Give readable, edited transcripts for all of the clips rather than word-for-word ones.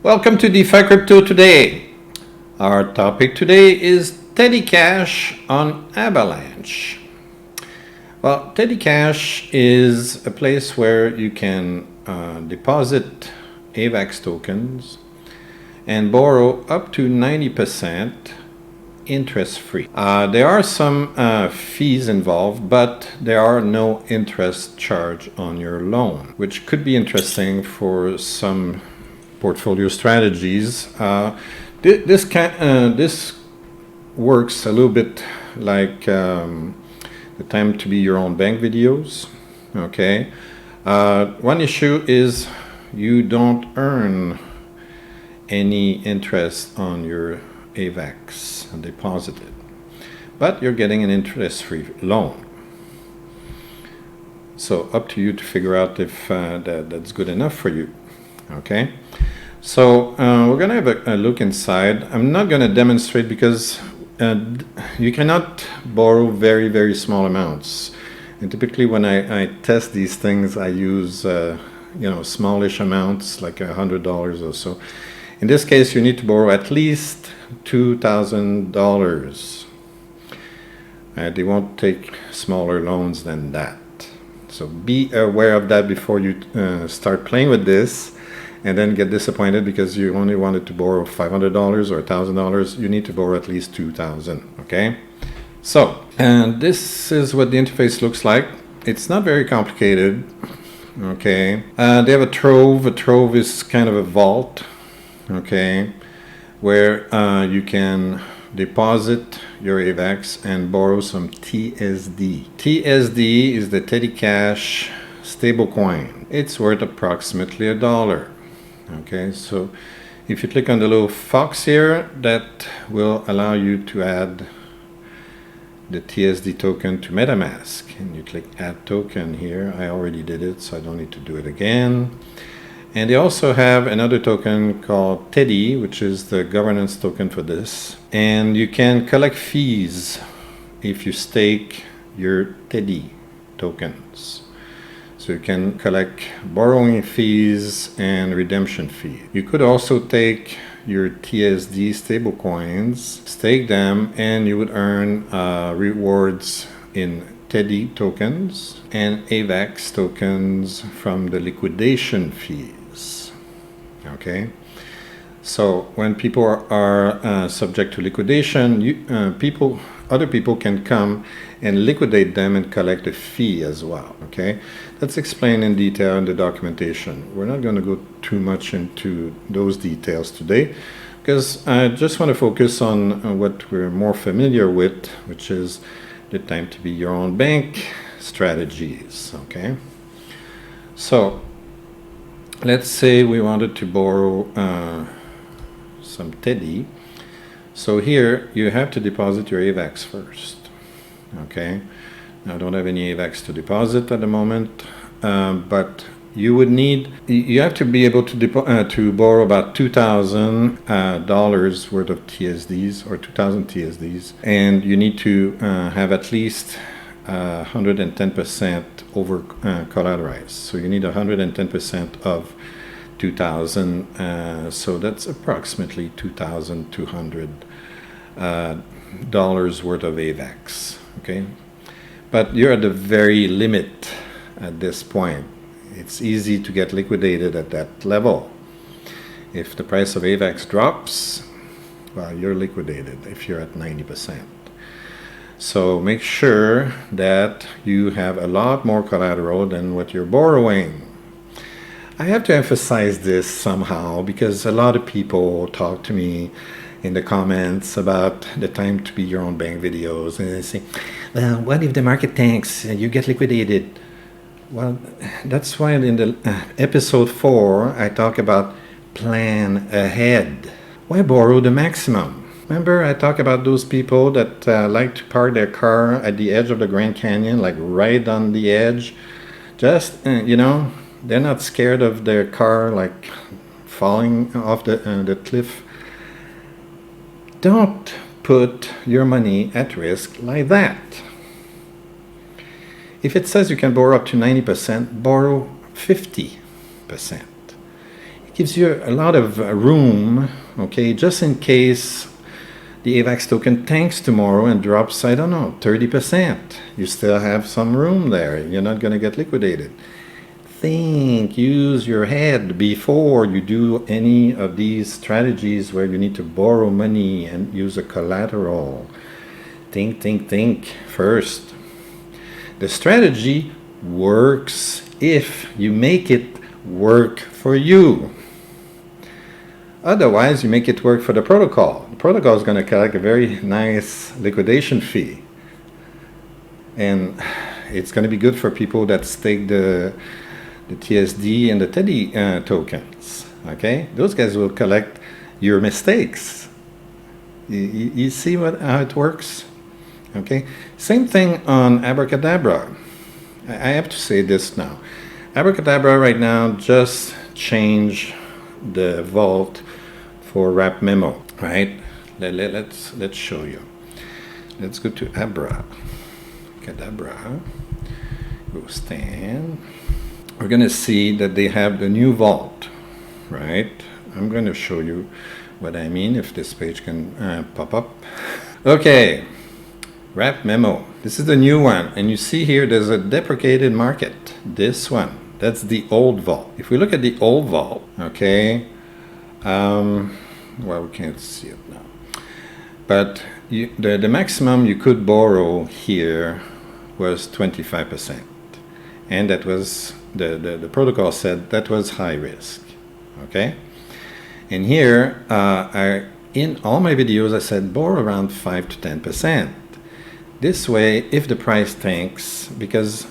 Welcome to DeFi Crypto today. Our topic today is Teddy Cash on Avalanche. Well, Teddy Cash is a place where you can deposit AVAX tokens and borrow up to 90% interest-free. There are some fees involved, but there are no interest charge on your loan, which could be interesting for some portfolio strategies. This works a little bit like the time to be your own bank videos. Okay. One issue is you don't earn any interest on your AVAX deposited, but you're getting an interest-free loan. So up to you to figure out if that's good enough for you. Okay, so we're gonna have a look inside. I'm not gonna demonstrate because you cannot borrow very small amounts, and typically when I test these things I use smallish amounts like $100 or so. In this case you need to borrow at least $2,000. They won't take smaller loans than that, so be aware of that before you start playing with this and then get disappointed because you only wanted to borrow $500 or $1,000. You need to borrow at least $2,000. Okay, so and this is what the interface looks like. It's not very complicated. Okay, they have a Trove. A Trove is kind of a vault, okay, where you can deposit your AVAX and borrow some TSD. TSD is the Teddy Cash stablecoin. It's worth approximately $1. Okay, so if you click on the little fox here, that will allow you to add the TSD token to MetaMask, and you click add token here. I already did it, so I don't need to do it again. And they also have another token called Teddy, which is the governance token for this, and you can collect fees if you stake your Teddy tokens. So you can collect borrowing fees and redemption fees. You could also take your TSD stablecoins, stake them, and you would earn rewards in Teddy tokens and AVAX tokens from the liquidation fees. Okay, so when people are subject to liquidation, other people can come and liquidate them and collect a fee as well. Okay, that's explained in detail in the documentation. We're not going to go too much into those details today because I just want to focus on what we're more familiar with, which is the time to be your own bank strategies. Okay, so let's say we wanted to borrow some Teddy. So here you have to deposit your AVAX first. Okay, now I don't have any AVAX to deposit at the moment, but you have to be able to borrow about $2,000 worth of TSDs, or 2,000 TSDs, and you need to have at least 110% over collateralized. So you need 110% of 2,000, so that's approximately $2,200 worth of AVAX. Okay, but you're at the very limit at this point. It's easy to get liquidated at that level. If the price of AVAX drops, well, you're liquidated if you're at 90%. So make sure that you have a lot more collateral than what you're borrowing. I have to emphasize this somehow because a lot of people talk to me in the comments about the time to be your own bank videos, and they say, well, what if the market tanks and you get liquidated? Well, that's why in the episode 4 I talk about plan ahead. Why borrow the maximum? Remember I talk about those people that like to park their car at the edge of the Grand Canyon, like right on the edge, just they're not scared of their car like falling off the cliff. Don't put your money at risk like that. If it says you can borrow up to 90%, borrow 50%. gives you a lot of room, okay, just in case the AVAX token tanks tomorrow and drops, I don't know, 30%. You still have some room there. You're not going to get liquidated. Think, use your head before you do any of these strategies where you need to borrow money and use a collateral. Think first. The strategy works if you make it work for you. Otherwise, you make it work for the protocol. The protocol is going to collect a very nice liquidation fee. And it's going to be good for people that stake the TSD and the Teddy tokens. Okay? Those guys will collect your mistakes. You see how it works? Okay? Same thing on Abracadabra. I have to say this now. Abracadabra right now just changed the vault for wMEMO, right? Let's show you. Let's go to Abracadabra. Go stand. We're going to see that they have the new vault, right? I'm going to show you what I mean if this page can pop up. Okay, wMEMO. This is the new one, and you see here there's a deprecated market. This one. That's the old vault. If we look at the old vault, okay, well, we can't see it now. But the maximum you could borrow here was 25%. And that was, the protocol said that was high risk, okay? And here, in all my videos, I said borrow around 5 to 10%. This way, if the price tanks, because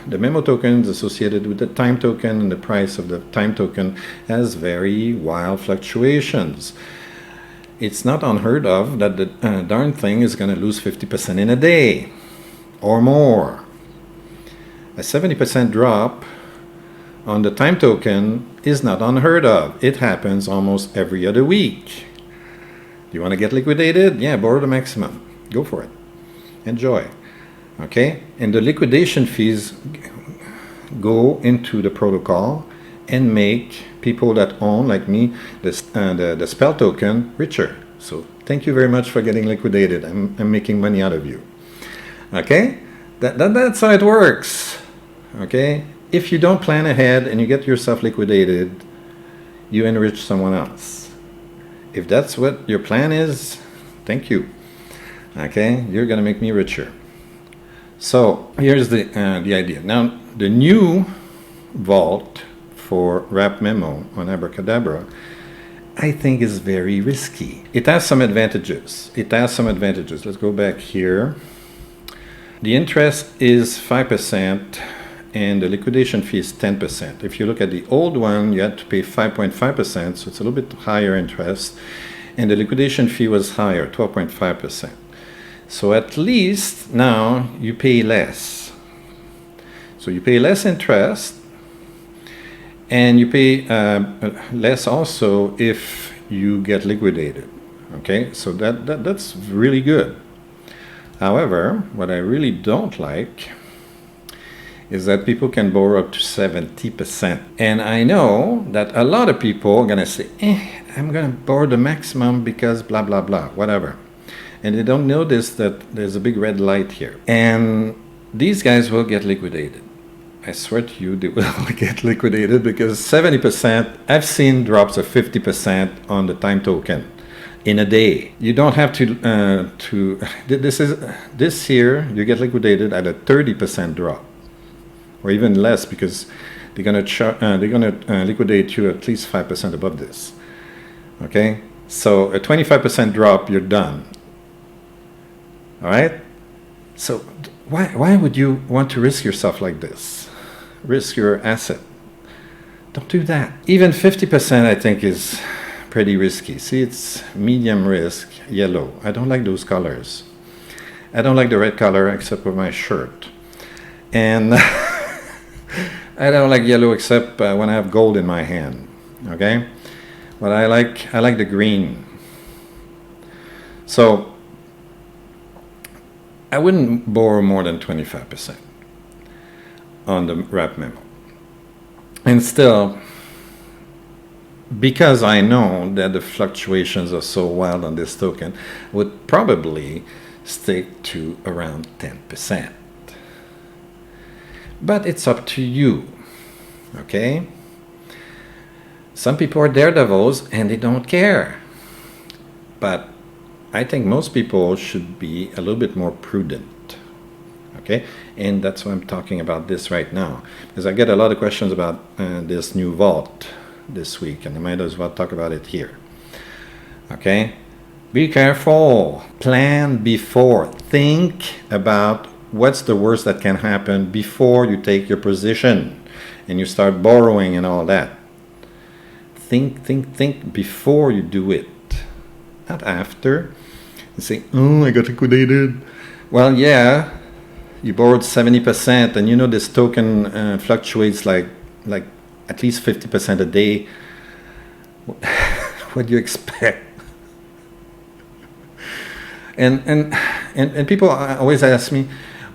the memo tokens associated with the time token and the price of the time token has very wild fluctuations. It's not unheard of that the darn thing is going to lose 50% in a day or more. A 70% drop on the time token is not unheard of. It happens almost every other week. Do you want to get liquidated? Yeah, borrow the maximum. Go for it. Enjoy. Okay, and the liquidation fees go into the protocol and make people that own, like me, the spell token richer. So thank you very much for getting liquidated. I'm making money out of you. Okay, that's how it works. Okay, if you don't plan ahead and you get yourself liquidated, you enrich someone else. If that's what your plan is, thank you. Okay, you're gonna make me richer. So here's the idea. Now, the new vault for wMEMO on Abracadabra, I think is very risky. It has some advantages. Let's go back here. The interest is 5% and the liquidation fee is 10%. If you look at the old one, you had to pay 5.5%, so it's a little bit higher interest. And the liquidation fee was higher, 12.5%. So at least now you pay less. So you pay less interest and you pay less also if you get liquidated. Okay, so that's really good. However, what I really don't like is that people can borrow up to 70%. And I know that a lot of people are gonna say, I'm gonna borrow the maximum because blah, blah, blah, whatever. And they don't notice that there's a big red light here. And these guys will get liquidated. I swear to you, they will get liquidated because 70%, I've seen drops of 50% on the time token in a day. You don't have this here, you get liquidated at a 30% drop or even less because they're gonna liquidate you at least 5% above this. Okay, so a 25% drop, you're done. All right, so why would you want to risk yourself like this? Risk your asset. Don't do that. Even 50% I think is pretty risky. See, it's medium risk, yellow. I don't like those colors. I don't like the red color except for my shirt. And I don't like yellow except when I have gold in my hand. Okay, but I like the green. So I wouldn't borrow more than 25% on the wMEMO. And still, because I know that the fluctuations are so wild on this token, would probably stick to around 10%. But it's up to you, okay? Some people are daredevils and they don't care. But I think most people should be a little bit more prudent, okay? And that's why I'm talking about this right now, because I get a lot of questions about this new vault this week, and I might as well talk about it here, okay? Be careful. Plan before. Think about what's the worst that can happen before you take your position and you start borrowing and all that. Think before you do it, not after. You say, oh, I got liquidated. Well, yeah, you borrowed 70%, and you know this token fluctuates like at least 50% a day. What do you expect? And people always ask me,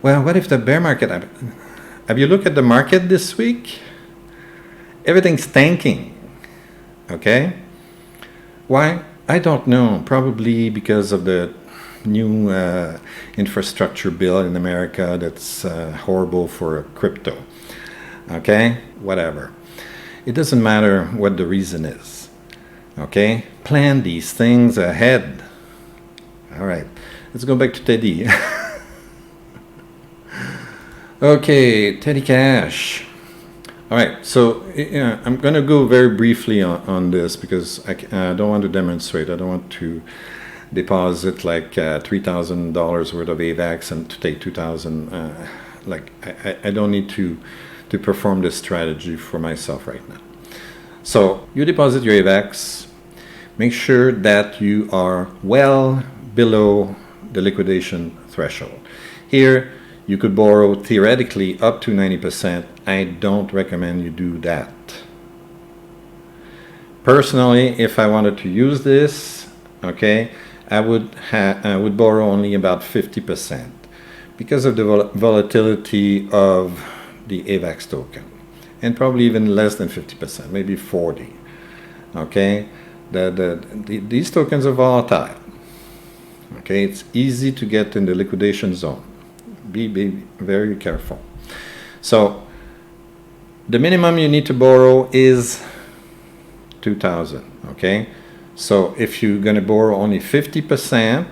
well, what if the bear market happens? Have you looked at the market this week? Everything's tanking. Okay? Why? I don't know. Probably because of the new infrastructure bill in America that's horrible for crypto. Okay? Whatever. It doesn't matter what the reason is. Okay? Plan these things ahead. All right. Let's go back to Teddy. Okay, Teddy Cash. All right, so I'm going to go very briefly on this because I don't want to demonstrate. I don't want to deposit like $3,000 worth of AVAX and to take $2,000. I don't need to perform this strategy for myself right now. So you deposit your AVAX. Make sure that you are well below the liquidation threshold. Here, you could borrow theoretically up to 90%. I don't recommend you do that. Personally, if I wanted to use this, okay, I would borrow only about 50% because of the volatility of the AVAX token, and probably even less than 50%, maybe 40. Okay, these tokens are volatile. Okay, it's easy to get in the liquidation zone. Be very careful. So the minimum you need to borrow is 2,000. Okay, so if you're going to borrow only 50%,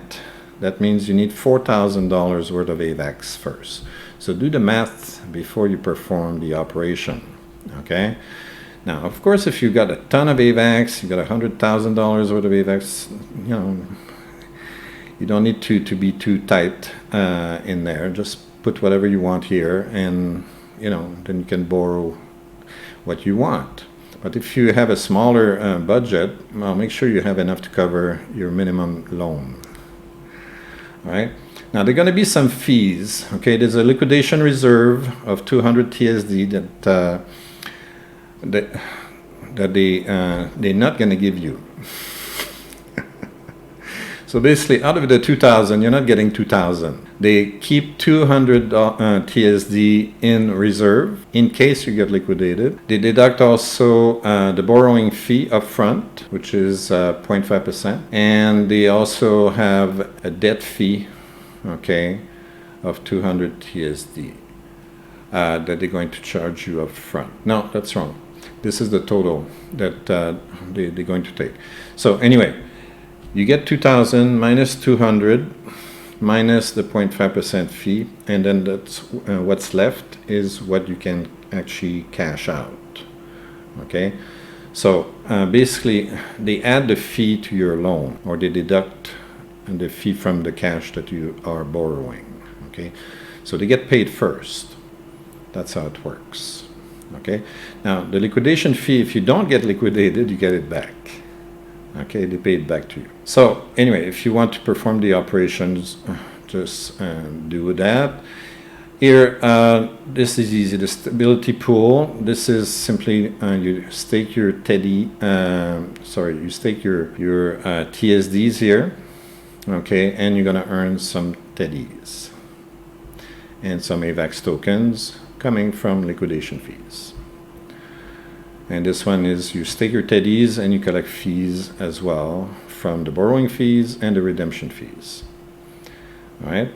that means you need $4,000 worth of AVAX first. So do the math before you perform the operation. Okay. Now, of course, if you got a ton of AVAX, you got $100,000 worth of AVAX, you know, you don't need to be too tight in there. Just put whatever you want here, and you know, then you can borrow what you want. But if you have a smaller budget, well, make sure you have enough to cover your minimum loan. All right. Now there are going to be some fees. Okay, there's a liquidation reserve of 200 TSD that they're not going to give you. So basically, out of the 2,000, you're not getting 2,000. They keep 200 TSD in reserve in case you get liquidated. They deduct also the borrowing fee up front, which is 0.5%. And they also have a debt fee, okay, of 200 TSD that they're going to charge you up front. No, that's wrong. This is the total that they're going to take. So anyway, you get 2,000 minus 200 minus the 0.5% fee, and then that's what's left is what you can actually cash out. Okay, so basically they add the fee to your loan, or they deduct the fee from the cash that you are borrowing. Okay, so they get paid first. That's how it works. Okay, now the liquidation fee, if you don't get liquidated, you get it back. Okay, they pay it back to you. So anyway, if you want to perform the operations, just do that. Here, this is easy. The stability pool. This is simply you stake your you stake your TSDs here. Okay, and you're gonna earn some teddies and some AVAX tokens coming from liquidation fees. And this one is you stake your teddies and you collect fees as well from the borrowing fees and the redemption fees. All right.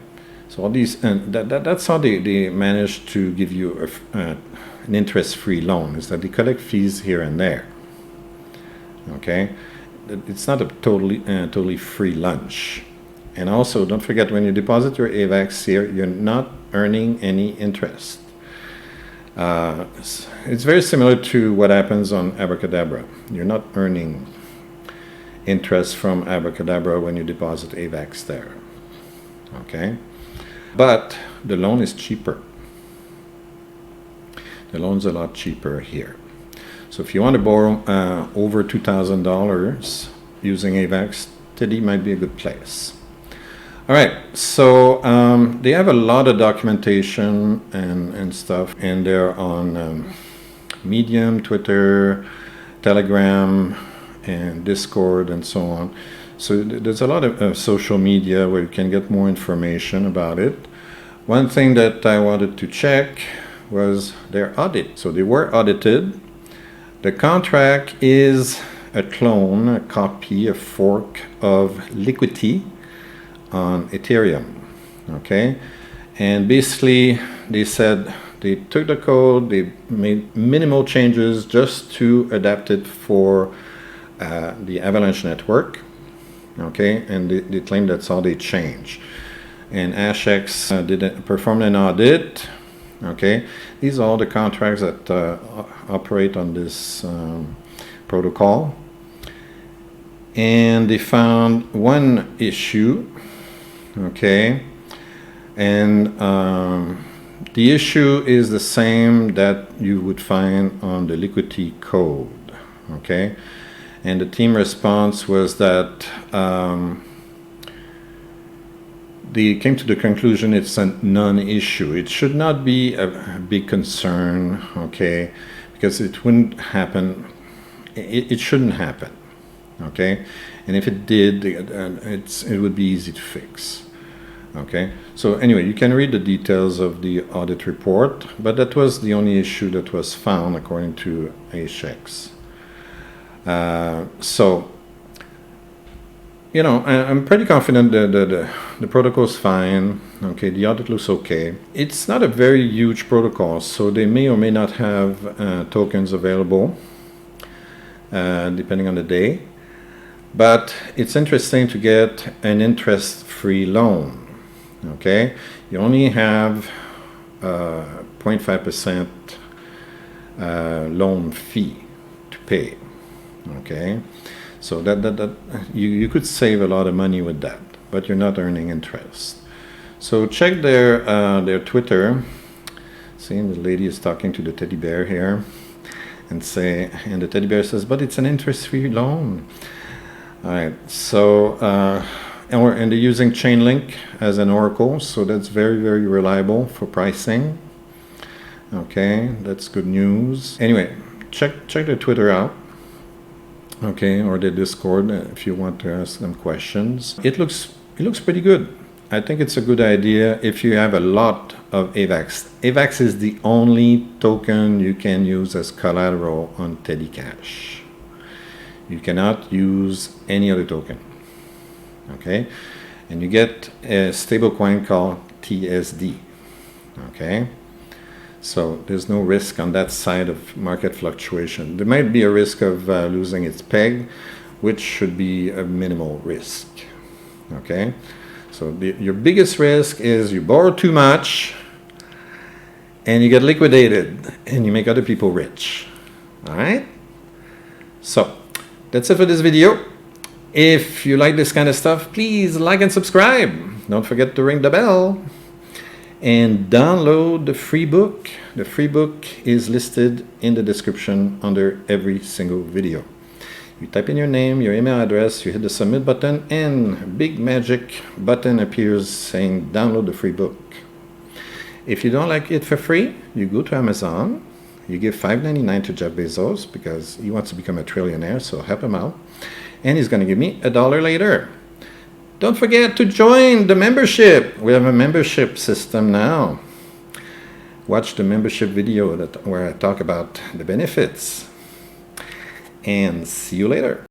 So all these, and that's how they manage to give you an interest-free loan, is that they collect fees here and there. Okay. It's not a totally free lunch. And also, don't forget, when you deposit your AVAX here, you're not earning any interest. It's very similar to what happens on Abracadabra. You're not earning interest from Abracadabra when you deposit AVAX there. Okay? But the loan is cheaper. The loan's a lot cheaper here. So if you want to borrow over $2,000 using AVAX, Teddy might be a good place. All right, so they have a lot of documentation and stuff, and they're on Medium, Twitter, Telegram, and Discord, and so on. So there's a lot of social media where you can get more information about it. One thing that I wanted to check was their audit. So they were audited. The contract is a clone, a copy, a fork of Liquidity on Ethereum. Okay, and basically they said they took the code, they made minimal changes just to adapt it for the Avalanche network. Okay, and they claim that's how they change. And AshX performed an audit. Okay, these are all the contracts that operate on this protocol, and they found one issue. Okay, and the issue is the same that you would find on the Liquidity code. Okay, and the team response was that they came to the conclusion it's a non-issue. It should not be a big concern, okay, because it wouldn't happen. It shouldn't happen, okay, and if it did, it would be easy to fix. Okay, so anyway, you can read the details of the audit report, but that was the only issue that was found according to AshX. So, you know, I'm pretty confident that the protocol is fine. Okay, the audit looks okay. It's not a very huge protocol, so they may or may not have tokens available, depending on the day. But it's interesting to get an interest-free loan. Okay, you only have 0.5% loan fee to pay. Okay, so that you could save a lot of money with that, but you're not earning interest. So check their Twitter. See, the lady is talking to the teddy bear here, and the teddy bear says, "But it's an interest-free loan." All right, so and they're using Chainlink as an oracle, so that's very, very reliable for pricing. Okay, that's good news. Anyway, check their Twitter out. Okay, or their Discord if you want to ask them questions. It looks pretty good. I think it's a good idea if you have a lot of AVAX. AVAX is the only token you can use as collateral on Teddy Cash. You cannot use any other token. Okay, and you get a stablecoin called TSD. Okay, so there's no risk on that side of market fluctuation. There might be a risk of losing its peg, which should be a minimal risk. Okay, so your biggest risk is you borrow too much and you get liquidated and you make other people rich. All right, so that's it for this video. If you like this kind of stuff, please like and subscribe. Don't forget to ring the bell and download the free book. The free book is listed in the description under every single video. You type in your name, your email address, you hit the submit button, and a big magic button appears saying download the free book. If you don't like it for free, you go to Amazon, you give $5.99 to Jeff Bezos because he wants to become a trillionaire, so help him out. And he's going to give me $1 later. Don't forget to join the membership. We have a membership system now. Watch the membership video where I talk about the benefits. and see you later.